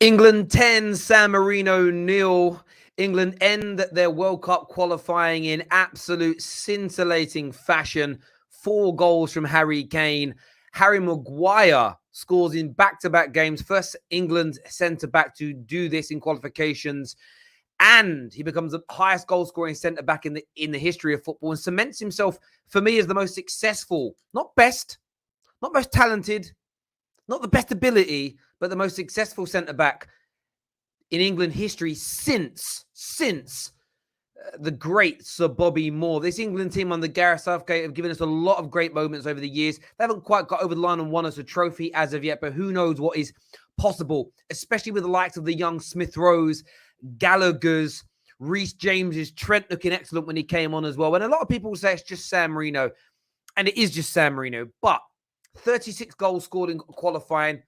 England 10, San Marino nil. England end their World Cup qualifying in absolute scintillating fashion. 4 goals from Harry Kane. Harry Maguire scores in back-to-back games. First England centre-back to do this in qualifications. And he becomes the highest goal-scoring centre-back in the history of football and cements himself, for me, as the most successful, not best, not most talented, not the best ability, but the most successful centre-back in England history since the great Sir Bobby Moore. This England team under Gareth Southgate have given us a lot of great moments over the years. They haven't quite got over the line and won us a trophy as of yet, but who knows what is possible, especially with the likes of the young Smith Rowes, Gallagher's, Reece James's, Trent looking excellent when he came on as well. And a lot of people say it's just San Marino, and it is just San Marino, but 36 goals scored in qualifying,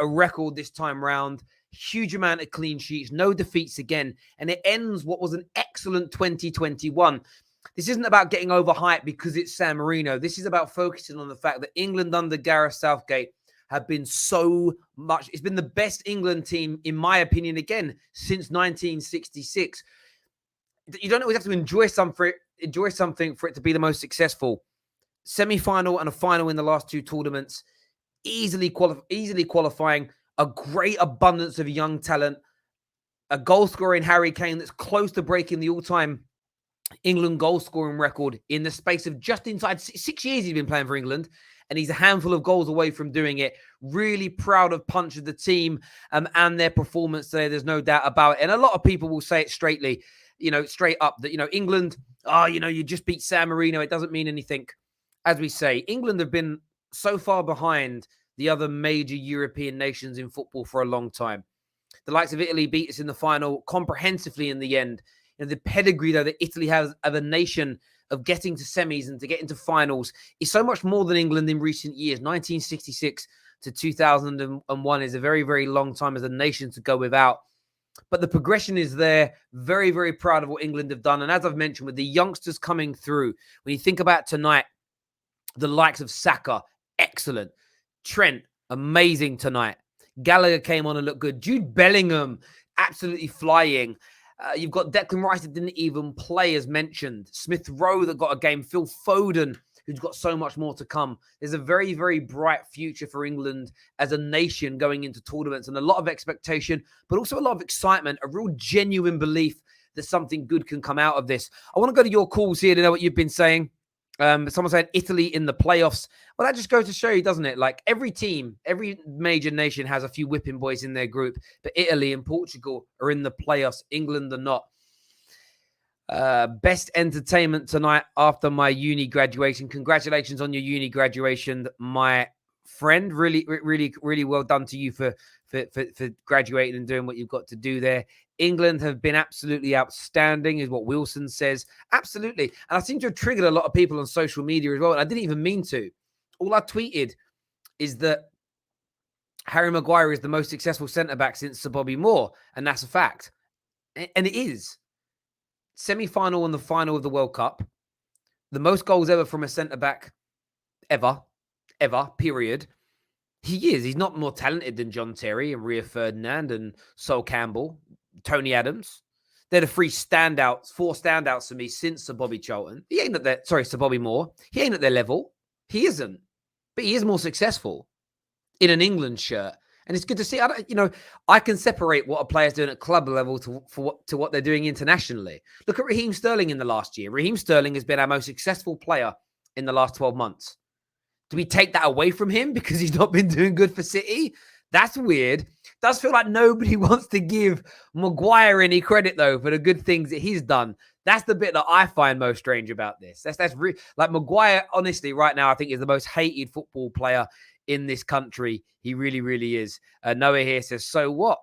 a record this time round. Huge amount of clean sheets, no defeats again, and it ends what was an excellent 2021. This isn't about getting overhyped because it's San Marino. This is about focusing on the fact that England under Gareth Southgate have been so much. It's been the best England team, in my opinion, again, since 1966. You don't always have to enjoy something for it to be the most successful. Semi-final and a final in the last 2 tournaments, easily qualifying, a great abundance of young talent, a goal-scoring Harry Kane that's close to breaking the all-time England goal-scoring record in the space of just inside 6 years he's been playing for England, and he's a handful of goals away from doing it. Really proud of Punch of the team and their performance today. There's no doubt about it. And a lot of people will say it straight up that, England, you just beat San Marino. It doesn't mean anything. As we say, England have been so far behind the other major European nations in football for a long time. The likes of Italy beat us in the final comprehensively in the end. The pedigree, though, that Italy has of a nation of getting to semis and to get into finals is so much more than England in recent years. 1966 to 2001 is a very, very long time as a nation to go without. But the progression is there. Very, very proud of what England have done. And as I've mentioned, with the youngsters coming through, when you think about tonight, the likes of Saka, excellent. Trent, amazing tonight. Gallagher came on and looked good. Jude Bellingham, absolutely flying. You've got Declan Rice that didn't even play, as mentioned. Smith Rowe that got a game. Phil Foden, who's got so much more to come. There's a very, very bright future for England as a nation going into tournaments, and a lot of expectation, but also a lot of excitement, a real genuine belief that something good can come out of this. I want to go to your calls here to know what you've been saying. Someone said Italy in the playoffs. Well, that just goes to show you, doesn't it? Like every team, every major nation has a few whipping boys in their group, but Italy and Portugal are in the playoffs. England are not. Best entertainment tonight after my uni graduation. Congratulations on your uni graduation, my friend. Really, really, really well done to you for graduating and doing what you've got to do there. England have been absolutely outstanding, is what Wilson says. Absolutely. And I seem to have triggered a lot of people on social media as well. And I didn't even mean to. All I tweeted is that Harry Maguire is the most successful centre-back since Sir Bobby Moore. And that's a fact. And it is. Semi-final and the final of the World Cup. The most goals ever from a centre-back ever, period. He is. He's not more talented than John Terry and Rio Ferdinand and Sol Campbell, Tony Adams. They're the 4 standouts for me since Sir Bobby Charlton. Sir Bobby Moore. He ain't at their level. He isn't. But he is more successful in an England shirt. And it's good to see. I can separate what a player's doing at club level to what they're doing internationally. Look at Raheem Sterling in the last year. Raheem Sterling has been our most successful player in the last 12 months. Do we take that away from him because he's not been doing good for City? That's weird. Does feel like nobody wants to give Maguire any credit, though, for the good things that he's done. That's the bit that I find most strange about this. Like Maguire, honestly, right now, I think is the most hated football player in this country. He really, really is. Noah here says, so what?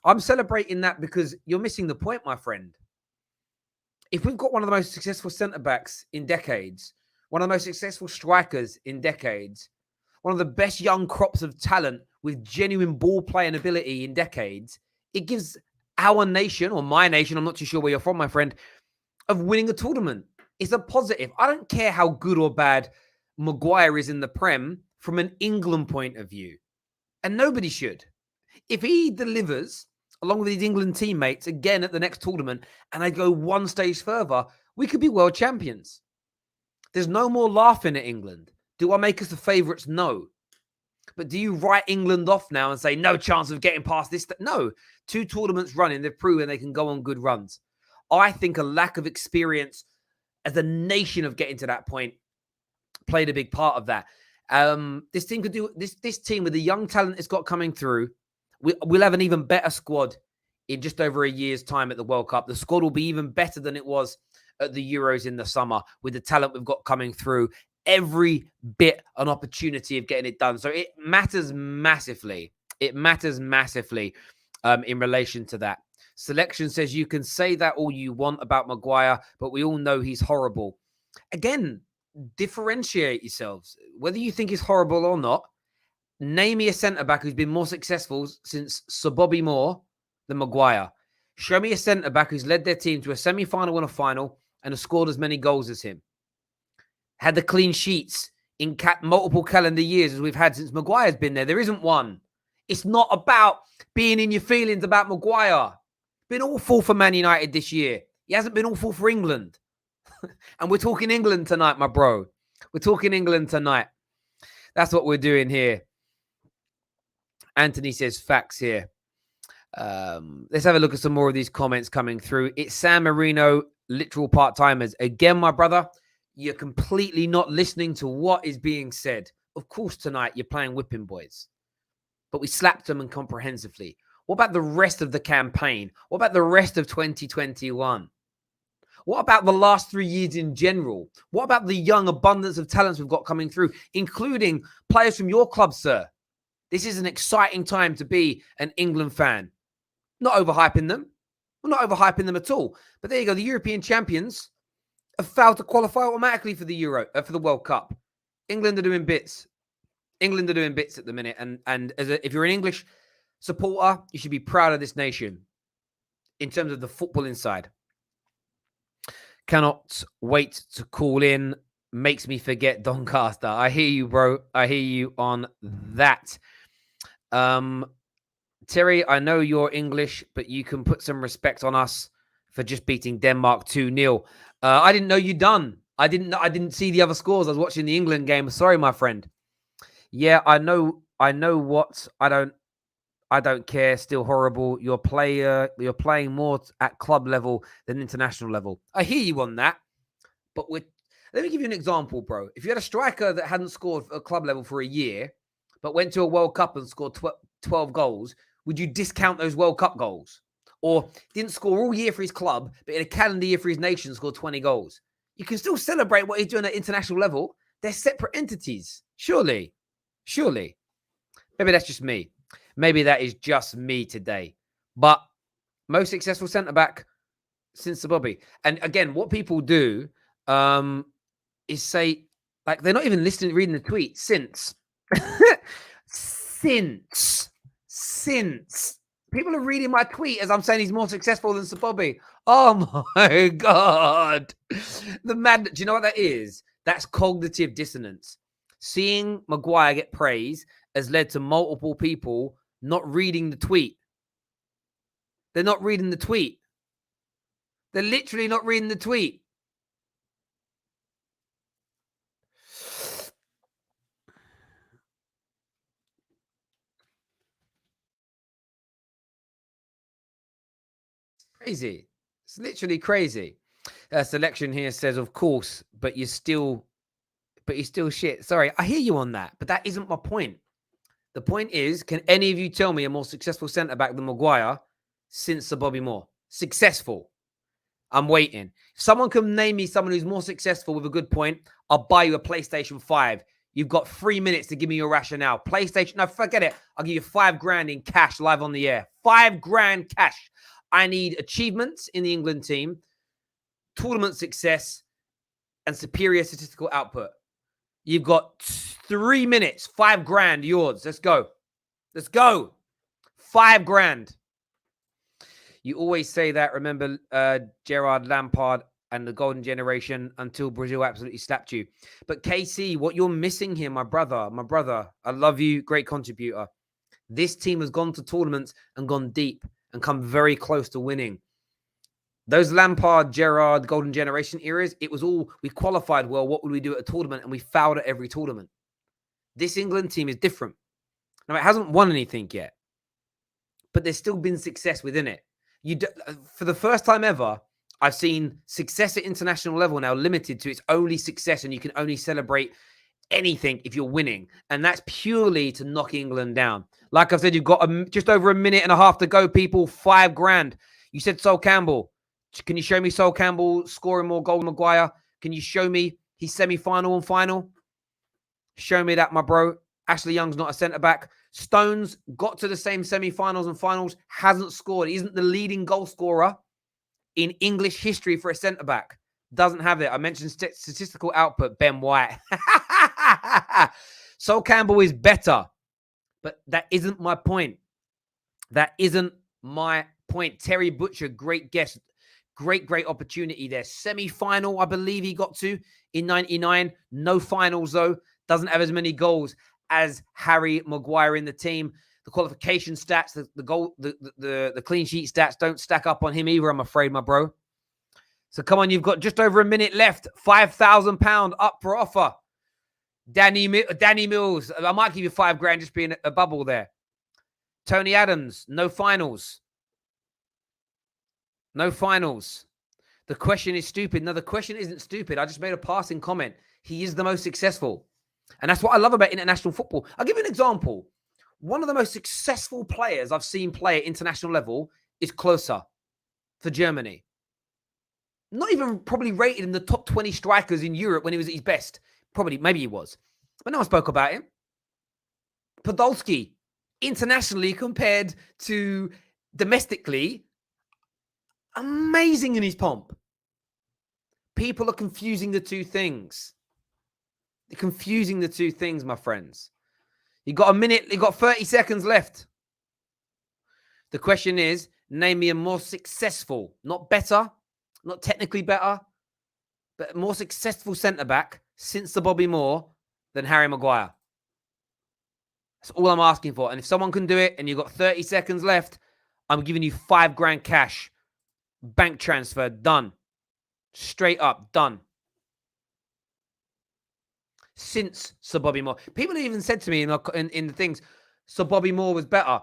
I'm celebrating that because you're missing the point, my friend. If we've got one of the most successful centre-backs in decades, one of the most successful strikers in decades, one of the best young crops of talent with genuine ball playing ability in decades, it gives our nation, or my nation, I'm not too sure where you're from, my friend, of winning a tournament. It's a positive. I don't care how good or bad Maguire is in the Prem from an England point of view. And nobody should. If he delivers along with his England teammates again at the next tournament and they go one stage further, we could be world champions. There's no more laughing at England. Do I make us the favourites? No. But do you write England off now and say no chance of getting past this? No. 2 tournaments running, they've proven they can go on good runs. I think a lack of experience as a nation of getting to that point played a big part of that. This team could do this team with the young talent it's got coming through. We'll have an even better squad in just over a year's time at the World Cup. The squad will be even better than it was at the Euros in the summer with the talent we've got coming through. Every bit an opportunity of getting it done. So it matters massively. It matters massively in relation to that. Selection says you can say that all you want about Maguire, but we all know he's horrible. Again, differentiate yourselves. Whether you think he's horrible or not, name me a centre-back who's been more successful since Sir Bobby Moore than Maguire. Show me a centre-back who's led their team to a semi-final and a final and has scored as many goals as him. Had the clean sheets in multiple calendar years as we've had since Maguire's been there. There isn't one. It's not about being in your feelings about Maguire. Been awful for Man United this year. He hasn't been awful for England. And we're talking England tonight, my bro. We're talking England tonight. That's what we're doing here. Anthony says facts here. Let's have a look at some more of these comments coming through. It's San Marino, literal part-timers. Again, my brother, you're completely not listening to what is being said. Of course, tonight you're playing whipping boys. But we slapped them comprehensively. What about the rest of the campaign? What about the rest of 2021? What about the last 3 years in general? What about the young abundance of talents we've got coming through, including players from your club, sir? This is an exciting time to be an England fan. Not overhyping them. We're not overhyping them at all. But there you go. The European champions have failed to qualify automatically for the for the World Cup. England are doing bits. England are doing bits at the minute. And if you're an English supporter, you should be proud of this nation in terms of the football inside. Cannot wait to call in. Makes me forget Doncaster. I hear you, bro. I hear you on that. Terry, I know you're English, but you can put some respect on us for just beating Denmark 2-0. I didn't know you'd done. I didn't see the other scores. I was watching the England game. Sorry, my friend. Yeah, I know what. I don't care. Still horrible. You're playing more at club level than international level. I hear you on that. But let me give you an example, bro. If you had a striker that hadn't scored at club level for a year, but went to a World Cup and scored 12 goals, would you discount those World Cup goals? Or didn't score all year for his club, but in a calendar year for his nation scored 20 goals? You can still celebrate what he's doing at international level. They're separate entities. Surely. Maybe that's just me. Maybe that is just me today. But most successful centre-back since the Bobby. And again, what people do is say, like, they're not even reading the tweet. Since. People are reading my tweet as I'm saying he's more successful than Sir Bobby. Oh my God. The mad. Do you know what that is? That's cognitive dissonance. Seeing Maguire get praise has led to multiple people not reading the tweet. They're not reading the tweet. They're literally not reading the tweet. Crazy. It's literally crazy. Selection here says, of course, but you're still shit. Sorry, I hear you on that, but that isn't my point. The point is, can any of you tell me a more successful centre-back than Maguire since Sir Bobby Moore? Successful. I'm waiting. If someone can name me someone who's more successful with a good point, I'll buy you a PlayStation 5. You've got 3 minutes to give me your rationale. PlayStation, no, forget it. I'll give you $5,000 in cash live on the air. $5,000 cash. I need achievements in the England team, tournament success, and superior statistical output. You've got 3 minutes, $5,000 yours. Let's go. Let's go. $5,000. You always say that. Remember Gerard Lampard and the golden generation until Brazil absolutely slapped you. But KC, what you're missing here, my brother, I love you. Great contributor. This team has gone to tournaments and gone deep and come very close to winning. Those Lampard, Gerrard, Golden Generation eras, it was all, we qualified well. What would we do at a tournament? And we fouled at every tournament. This England team is different. Now, it hasn't won anything yet, but there's still been success within it. For the first time ever, I've seen success at international level now limited to its only success, and you can only celebrate anything if you're winning. And that's purely to knock England down. Like I've said, you've got just over a minute and a half to go, people. $5,000. You said Sol Campbell. Can you show me Sol Campbell scoring more goals than Maguire? Can you show me his semi-final and final? Show me that, my bro. Ashley Young's not a centre-back. Stones got to the same semi-finals and finals, hasn't scored. He isn't the leading goal scorer in English history for a centre-back. Doesn't have it. I mentioned statistical output, Ben White. Sol Campbell is better, but that isn't my point. That isn't my point. Terry Butcher, great guest. Great opportunity there. Semi-final, I believe he got to in 99. No finals, though. Doesn't have as many goals as Harry Maguire in the team. The qualification stats, the clean sheet stats don't stack up on him either, I'm afraid, my bro. So come on, you've got just over a minute left. £5,000 up for offer. Danny Mills, I might give you $5,000 just being a bubble there. Tony Adams, no finals. No finals. The question is stupid. No, the question isn't stupid. I just made a passing comment. He is the most successful. And that's what I love about international football. I'll give you an example. One of the most successful players I've seen play at international level is Klose for Germany. Not even probably rated in the top 20 strikers in Europe when he was at his best. Probably, maybe he was. But no one spoke about him. Podolski, internationally compared to domestically, amazing in his pomp. People are confusing the two things. They're confusing the two things, my friends. You got a minute, you got 30 seconds left. The question is, name me a more successful, not better, not technically better, but more successful centre-back since the Bobby Moore than Harry Maguire. That's all I'm asking for. And if someone can do it and you've got 30 seconds left, I'm giving you $5,000 cash. Bank transfer, done. Straight up, done. Since Sir Bobby Moore. People even said to me in the things, Sir Bobby Moore was better.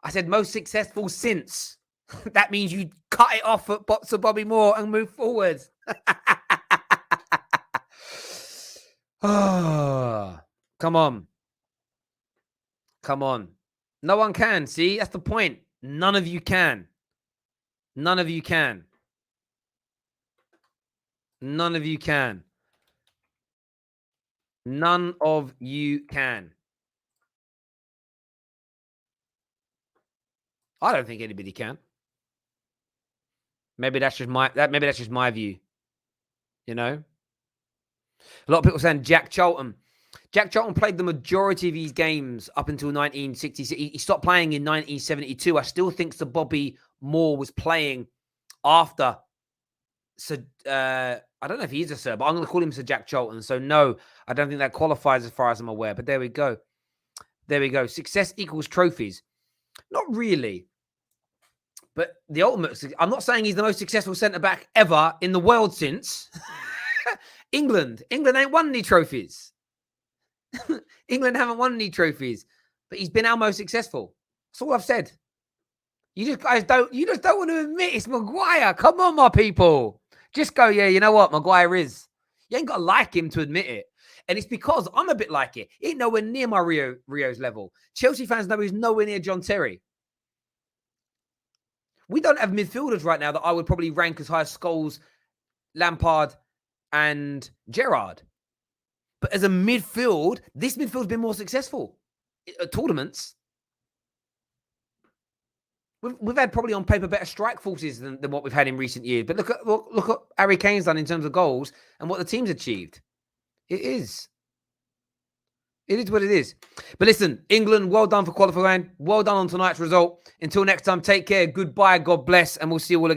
I said most successful since. That means you cut it off at Sir Bobby Moore and move forward. Oh, come on. Come on. No one can. See, that's the point. None of you can. None of you can. None of you can. None of you can. I don't think anybody can. Maybe that's just my view. You know? A lot of people saying Jack Charlton. Jack Charlton played the majority of his games up until 1966. He stopped playing in 1972. I still think Sir Bobby Moore was playing after. So I don't know if he is a Sir, but I'm going to call him Sir Jack Charlton. So no, I don't think that qualifies as far as I'm aware. But there we go. There we go. Success equals trophies. Not really. But the ultimate, I'm not saying he's the most successful centre-back ever in the world since. England ain't won any trophies. England haven't won any trophies, but he's been our most successful. That's all I've said. You just don't want to admit it's Maguire. Come on, my people. Just go, yeah, you know what? Maguire is. You ain't got to like him to admit it. And it's because I'm a bit like it. He ain't nowhere near my Rio's level. Chelsea fans know he's nowhere near John Terry. We don't have midfielders right now that I would probably rank as high as Scholes, Lampard, and Gerrard. But as a midfield, this midfield's been more successful at tournaments. We've had probably on paper better strike forces than what we've had in recent years. But look at Harry Kane's done in terms of goals and what the team's achieved. It is what it is. But listen, England, well done for qualifying. Well done on tonight's result. Until next time, take care. Goodbye. God bless. And we'll see you all again.